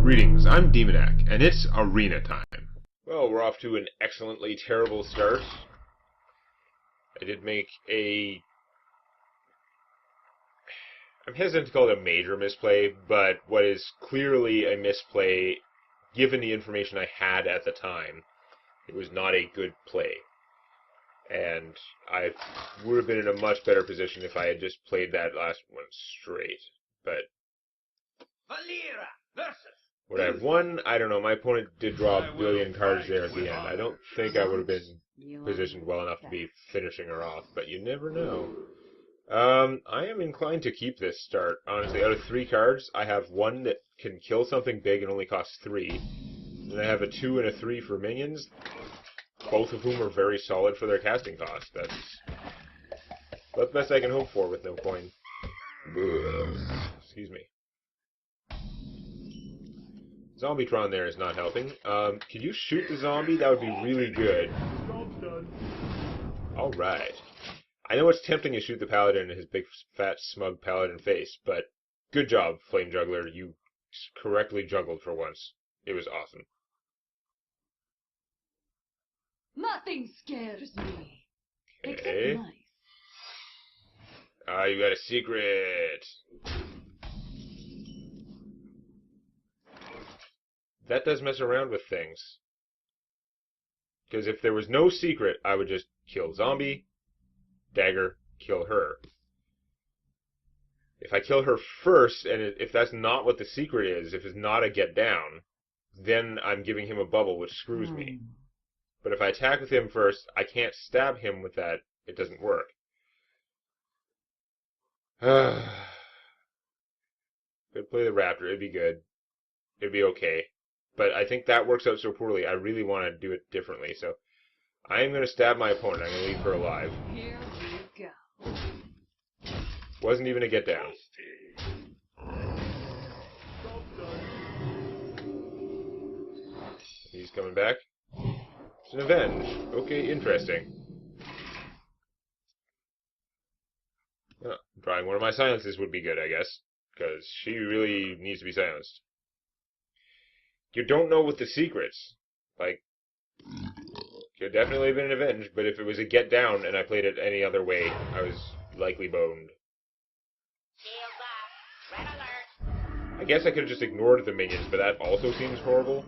Greetings, I'm Demonac, and it's arena time. Well, we're off to an excellently terrible start. I did make I'm hesitant to call it a major misplay, but what is clearly a misplay, given the information I had at the time. It was not a good play. And I would have been in a much better position if I had just played that last one straight. But Valera versus. would I have won? I don't know. My opponent did draw a billion cards there at the end. I don't think I would have been positioned well enough to be finishing her off, but you never know. I am inclined to keep this start. Honestly, out of 3 cards, I have one that can kill something big and only costs 3. And I have a 2 and a 3 for minions, both of whom are very solid for their casting cost. That's the best I can hope for with no coin. Excuse me. Zombietron there is not helping. Could you shoot the zombie? That would be really good. Alright. I know it's tempting to shoot the paladin in his big, fat, smug paladin face, but good job, Flame Juggler. You correctly juggled for once. It was awesome. Nothing scares me. Okay. Except mice. Ah, you got a secret. That does mess around with things. Because if there was no secret, I would just kill zombie, dagger, kill her. If I kill her first, and if that's not what the secret is, if it's not a get down, then I'm giving him a bubble, which screws me. But if I attack with him first, I can't stab him with that. It doesn't work. Could play the raptor. It'd be good. It'd be okay. But I think that works out so poorly, I really want to do it differently. So I am going to stab my opponent. I'm going to leave her alive. Here we go. Wasn't even a get down. He's coming back. It's an avenge. Okay, interesting. Drawing one of my silences would be good, I guess. Because she really needs to be silenced. You don't know what the secrets. Like, could definitely have been an avenge, but if it was a get down and I played it any other way, I was likely boned. I guess I could have just ignored the minions, but that also seems horrible.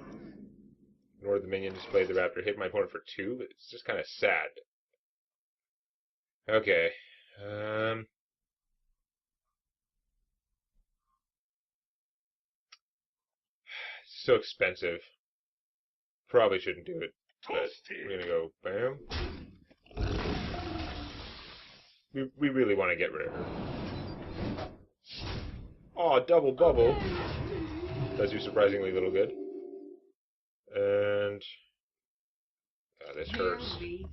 Ignored the minions, played the raptor, hit my opponent for 2, but it's just kind of sad. Okay. So expensive. Probably shouldn't do it, but we're gonna go bam. We really want to get rid of her. Aw, double bubble. Does you surprisingly little good. And this hurts. I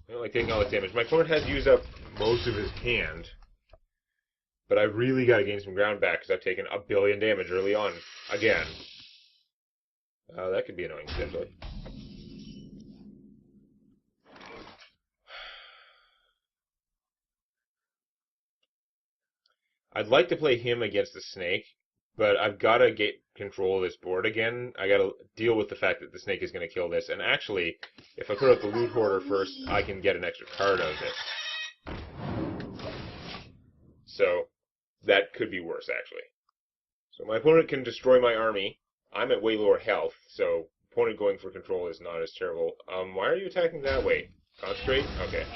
don't like taking all this damage. My opponent has used up most of his hand, but I really got to gain some ground back because I've taken a billion damage early on again. That could be annoying, potentially. I'd like to play him against the snake, but I've got to get control of this board again. I got to deal with the fact that the snake is going to kill this. And actually, if I put out the loot hoarder first, I can get an extra card out of it. So, that could be worse, actually. So my opponent can destroy my army. I'm at way lower health, so opponent going for control is not as terrible. Why are you attacking that way? Concentrate? Okay.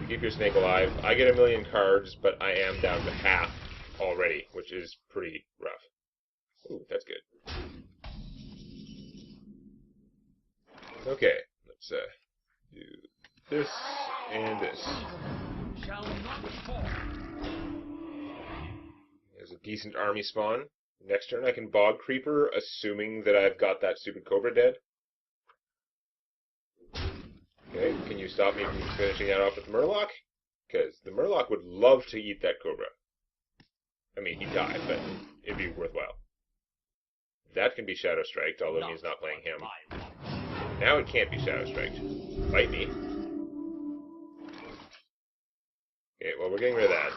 You keep your snake alive. I get a million cards, but I am down to half already, which is pretty rough. Ooh, that's good. Okay, let's do this and this. There's a decent army spawn. Next turn I can Bog Creeper, assuming that I've got that stupid Cobra dead. Okay, can you stop me from finishing that off with Murloc? Because the Murloc would love to eat that Cobra. I mean, he'd die, but it'd be worthwhile. That can be Shadow Striked, although he's not playing him. Now it can't be Shadow Striked. Bite me. Okay, well, we're getting rid of that.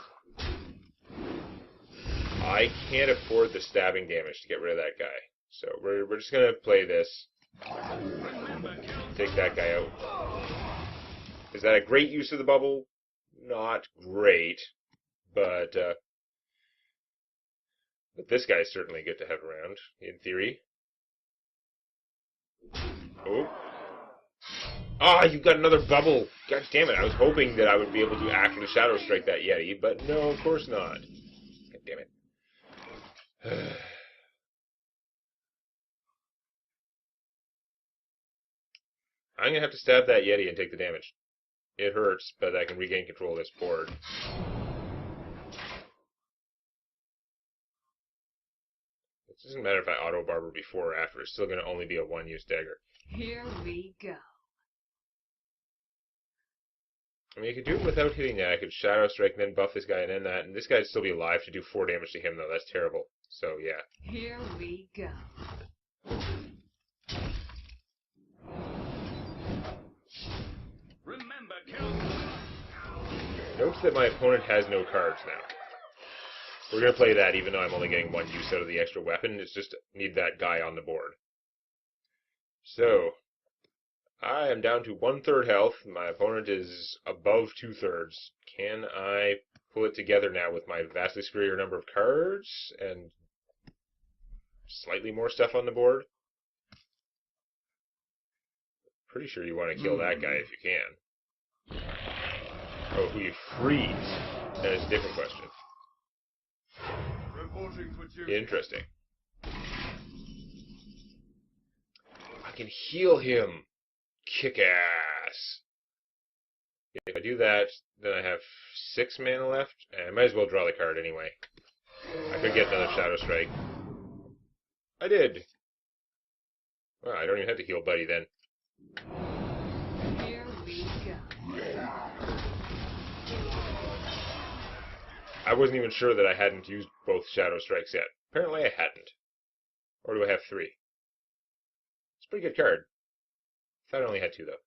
I I can't afford the stabbing damage to get rid of that guy. So we're just gonna play this. Take that guy out. Is that a great use of the bubble? Not great, but this guy is certainly good to have around, in theory. Oh. Ah, you got another bubble! God damn it, I was hoping that I would be able to actually Shadow Strike that Yeti, but no, of course not. God damn it. I'm gonna have to stab that Yeti and take the damage. It hurts, but I can regain control of this board. It doesn't matter if I auto-barber before or after, it's still gonna only be a one-use dagger. Here we go. I mean, you could do it without hitting that. I could Shadow Strike and then buff this guy and then that, and this guy would still be alive to do 4 damage to him, though. That's terrible. So, yeah. Here we go. Remember, kill. Note that my opponent has no cards now. We're going to play that even though I'm only getting 1 use out of the extra weapon. It's just need that guy on the board. So, I am down to 1/3 health. My opponent is above 2/3. Can I pull it together now with my vastly superior number of cards and slightly more stuff on the board? Pretty sure you want to kill that guy if you can. Oh, who you freeze? That is a different question. Interesting. I can heal him. Kick ass. If I do that, then I have 6 mana left, and I might as well draw the card anyway. I could get another Shadow Strike. I did. Well, I don't even have to heal Buddy then. Here we go. I wasn't even sure that I hadn't used both Shadow Strikes yet. Apparently I hadn't. Or do I have 3? It's a pretty good card. I thought I only had 2, though.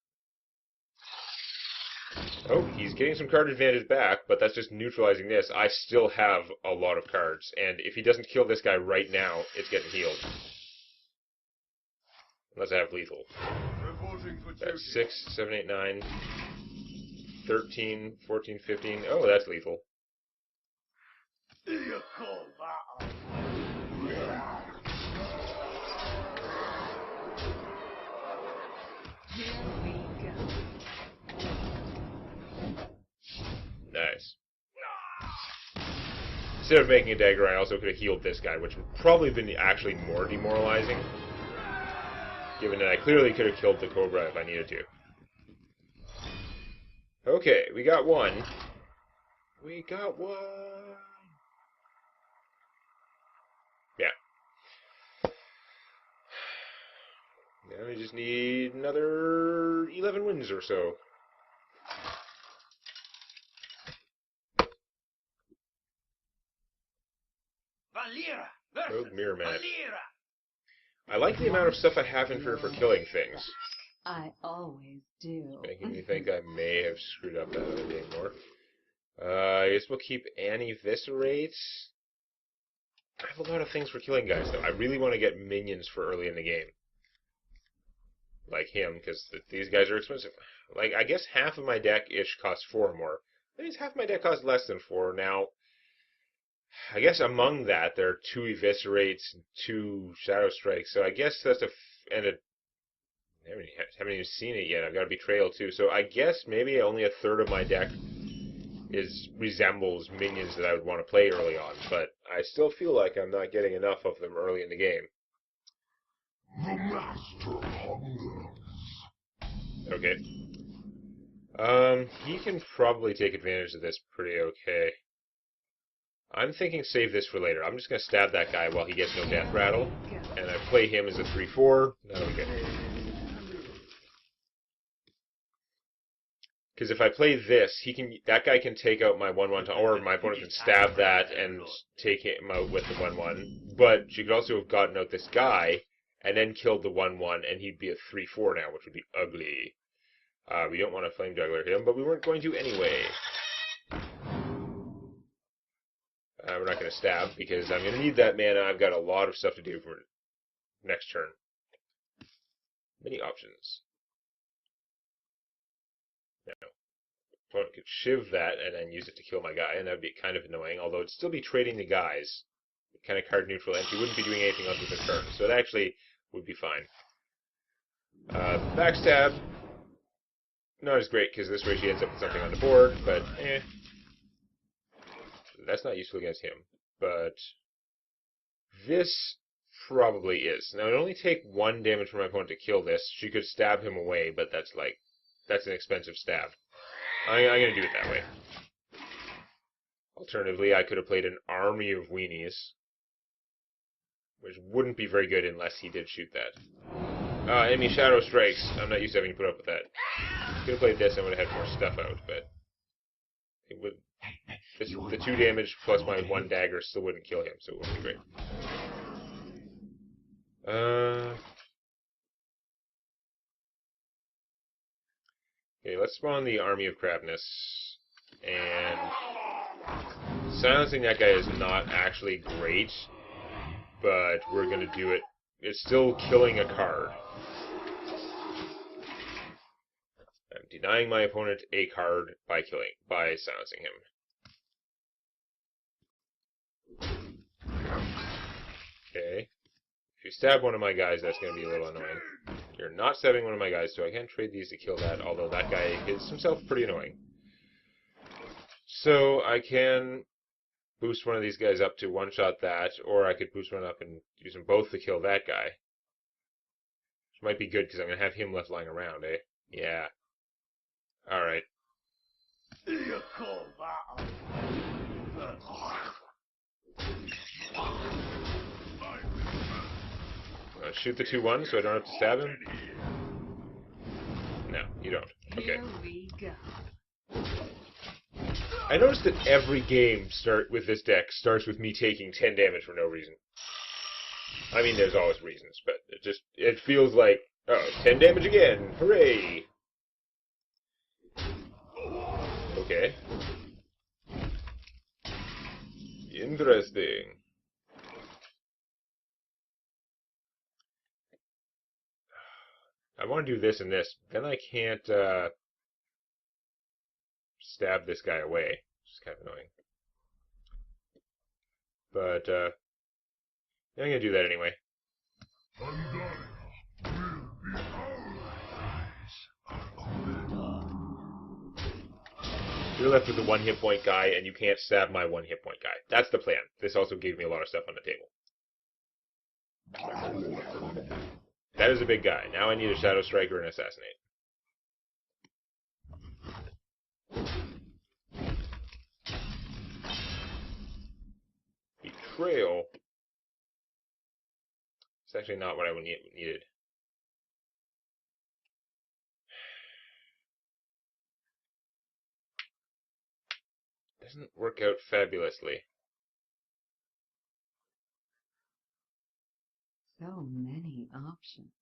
Oh, he's getting some card advantage back, but that's just neutralizing this. I still have a lot of cards, and if he doesn't kill this guy right now, it's getting healed. Unless I have lethal. That's 6, 7, 8, 9, 13, 14, 15. Oh, that's lethal. Nice. Instead of making a dagger, I also could have healed this guy, which would probably have been actually more demoralizing. Given that I clearly could have killed the Cobra if I needed to. Okay, we got 1. We got 1. Yeah. Now we just need another 11 wins or so. Rogue mirror match. I like the amount of stuff I have in for killing things. I always do. Making me think I may have screwed up that other game more. I guess we'll keep Anniversate. I have a lot of things for killing guys, though. I really want to get minions for early in the game. Like him, because these guys are expensive. Like, I guess half of my deck-ish costs 4 or more. That means half my deck costs less than 4. Now, I guess among that, there are 2 Eviscerates and 2 Shadow Strikes, so I guess that's I haven't even seen it yet. I've got a Betrayal, too. So I guess maybe only 1/3 of my deck resembles minions that I would want to play early on, but I still feel like I'm not getting enough of them early in the game. The master hungers. Okay. He can probably take advantage of this pretty okay. I'm thinking save this for later. I'm just going to stab that guy while he gets no death rattle, and I play him as a 3/4. That'll be good. Because if I play this, that guy can take out my 1/1, or my opponent can stab that and take him out with the 1/1. But she could also have gotten out this guy and then killed the 1/1, and he'd be a 3/4 now, which would be ugly. We don't want to Flame Juggler him, but we weren't going to anyway. We're not going to stab because I'm going to need that mana. I've got a lot of stuff to do for next turn. Many options. Now, opponent could shiv that and then use it to kill my guy, and that would be kind of annoying, although it'd still be trading the guys. Kind of card neutral, and she wouldn't be doing anything else with her turn, so it actually would be fine. Backstab, not as great, because this way she ends up with something on the board, but eh. That's not useful against him. But this probably is. Now, it would only take 1 damage from my opponent to kill this. She could stab him away, but that's an expensive stab. I'm going to do it that way. Alternatively, I could have played an army of weenies, which wouldn't be very good unless he did shoot that. Enemy Shadow Strikes. I'm not used to having to put up with that. Could have played this and would have had more stuff out, but it would. The 2 damage plus my 1 dagger still wouldn't kill him, so it wouldn't be great. Okay, let's spawn the Army of Crapness. And silencing that guy is not actually great, but we're going to do it. It's still killing a card. I'm denying my opponent a card by silencing him. Okay. If you stab one of my guys, that's going to be a little annoying. You're not stabbing one of my guys, so I can't trade these to kill that, although that guy is himself pretty annoying. So I can boost one of these guys up to one-shot that, or I could boost one up and use them both to kill that guy. Which might be good, because I'm going to have him left lying around, eh? Yeah. Alright. Shoot the 2-1 so I don't have to stab him? No, you don't. Okay. Here we go. I noticed that every game with this deck starts with me taking 10 damage for no reason. I mean, there's always reasons, but it feels like, oh, 10 damage again! Hooray! Okay. Interesting. I want to do this and this, then I can't stab this guy away, which is kind of annoying. But I'm going to do that anyway. You're left with the 1 hit point guy, and you can't stab my 1 hit point guy. That's the plan. This also gave me a lot of stuff on the table. That is a big guy. Now I need a Shadow Striker and Assassinate. Betrayal. It's actually not what I needed. Doesn't work out fabulously. So many options.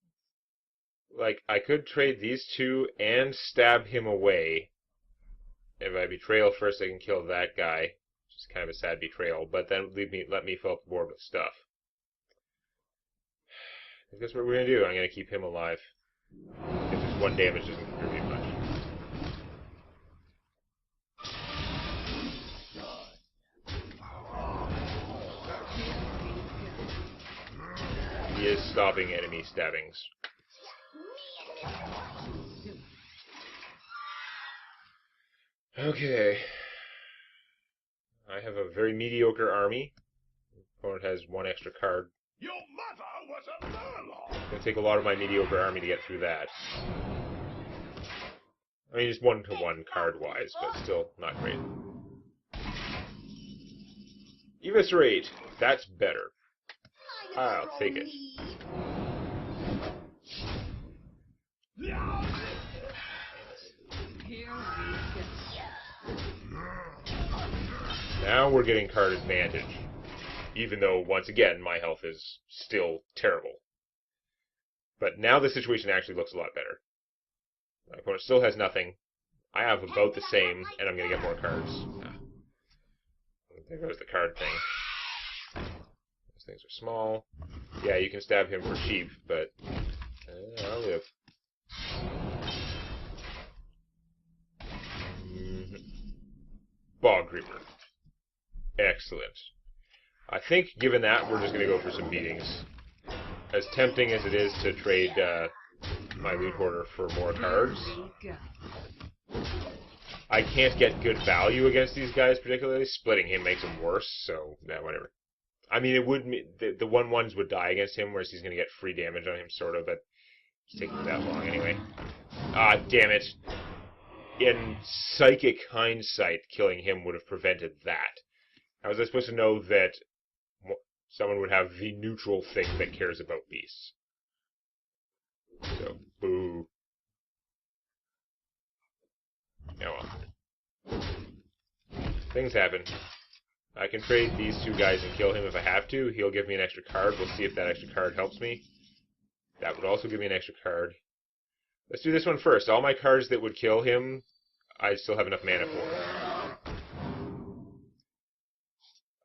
Like, I could trade these 2 and stab him away. If I betrayal first, I can kill that guy. Which is kind of a sad betrayal, but then let me fill up the board with stuff. I think that's what we're going to do. I'm going to keep him alive. Because just 1 damage doesn't contribute much. He is stopping enemy stabbings. Okay. I have a very mediocre army. Opponent has 1 extra card. Your mother was a murloc. It's going to take a lot of my mediocre army to get through that. I mean, just 1-to-1 card-wise, but still not great. Eviscerate! That's better. I'll take it. Here we go. Now we're getting card advantage. Even though, once again, my health is still terrible. But now the situation actually looks a lot better. My opponent still has nothing. I have about the same, and I'm going to get more cards. There goes the card thing. Those things are small. Yeah, you can stab him for cheap, but I'll live. Bog Reaper. Excellent. I think, given that, we're just going to go for some beatings. As tempting as it is to trade my loot hoarder for more cards, I can't get good value against these guys particularly. Splitting him makes him worse, so yeah, whatever. I mean, it would the 1/1s would die against him, whereas he's going to get free damage on him, sort of, but it's taking that long anyway. Ah, damn it. In psychic hindsight, killing him would have prevented that. How was I supposed to know that someone would have the neutral thing that cares about beasts? So, boo. Oh well. Things happen. I can trade these two guys and kill him if I have to. He'll give me an extra card. We'll see if that extra card helps me. That would also give me an extra card. Let's do this one first. All my cards that would kill him, I still have enough mana for.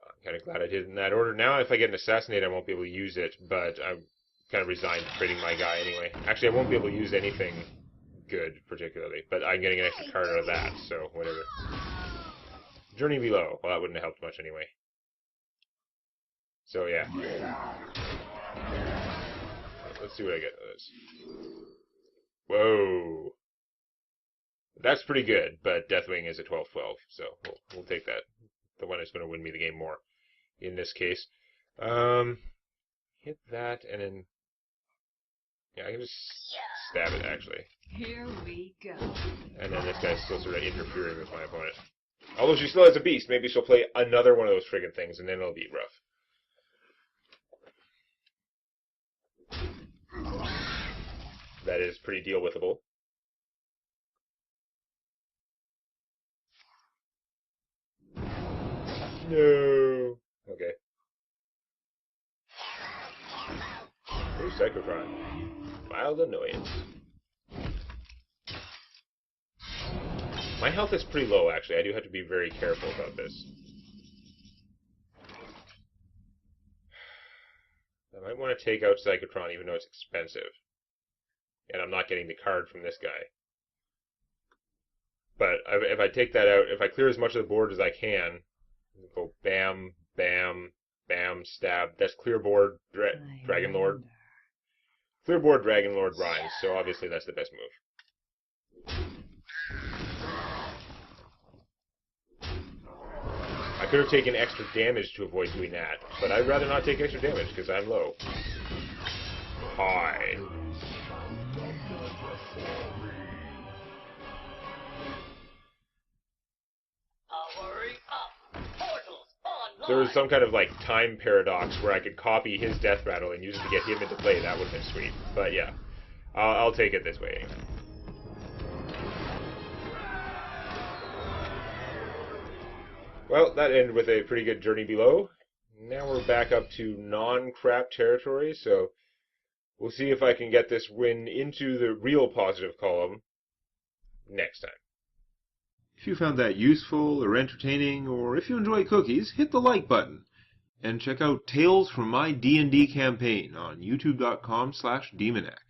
I'm kind of glad I did it in that order. Now, if I get an Assassinate, I won't be able to use it, but I'm kind of resigned to trading my guy anyway. Actually, I won't be able to use anything good, particularly, but I'm getting an extra card out of that, so whatever. Journey Below. Well, that wouldn't have helped much anyway. So, yeah. Let's see what I get out of this. Whoa. That's pretty good, but Deathwing is a 12/12, so we'll take that. The one that's going to win me the game more, in this case. Hit that, and then... Yeah, I can just stab it, actually. Here we go. And then this guy's still sort of interfering with my opponent. Although she still has a beast, maybe she'll play another one of those friggin' things, and then it'll be rough. That is pretty deal-withable. No. Okay. Ooh, Psychotron. Mild annoyance. My health is pretty low, actually. I do have to be very careful about this. I might want to take out Psychotron, even though it's expensive. And I'm not getting the card from this guy. But if I take that out, if I clear as much of the board as I can, go bam, bam, bam, stab. That's clear board, Dragon Lord. Clear board, Dragon Lord rhymes, so obviously that's the best move. I could have taken extra damage to avoid doing that, but I'd rather not take extra damage because I'm low. Hi. There was some kind of like time paradox where I could copy his death rattle and use it to get him into play. That would have been sweet. But yeah, I'll take it this way anyway. Well, that ended with a pretty good Journey Below. Now we're back up to non-crap territory, so we'll see if I can get this win into the real positive column next time. If you found that useful or entertaining, or if you enjoy cookies, hit the like button. And check out Tales from My D&D Campaign on youtube.com/Demonac.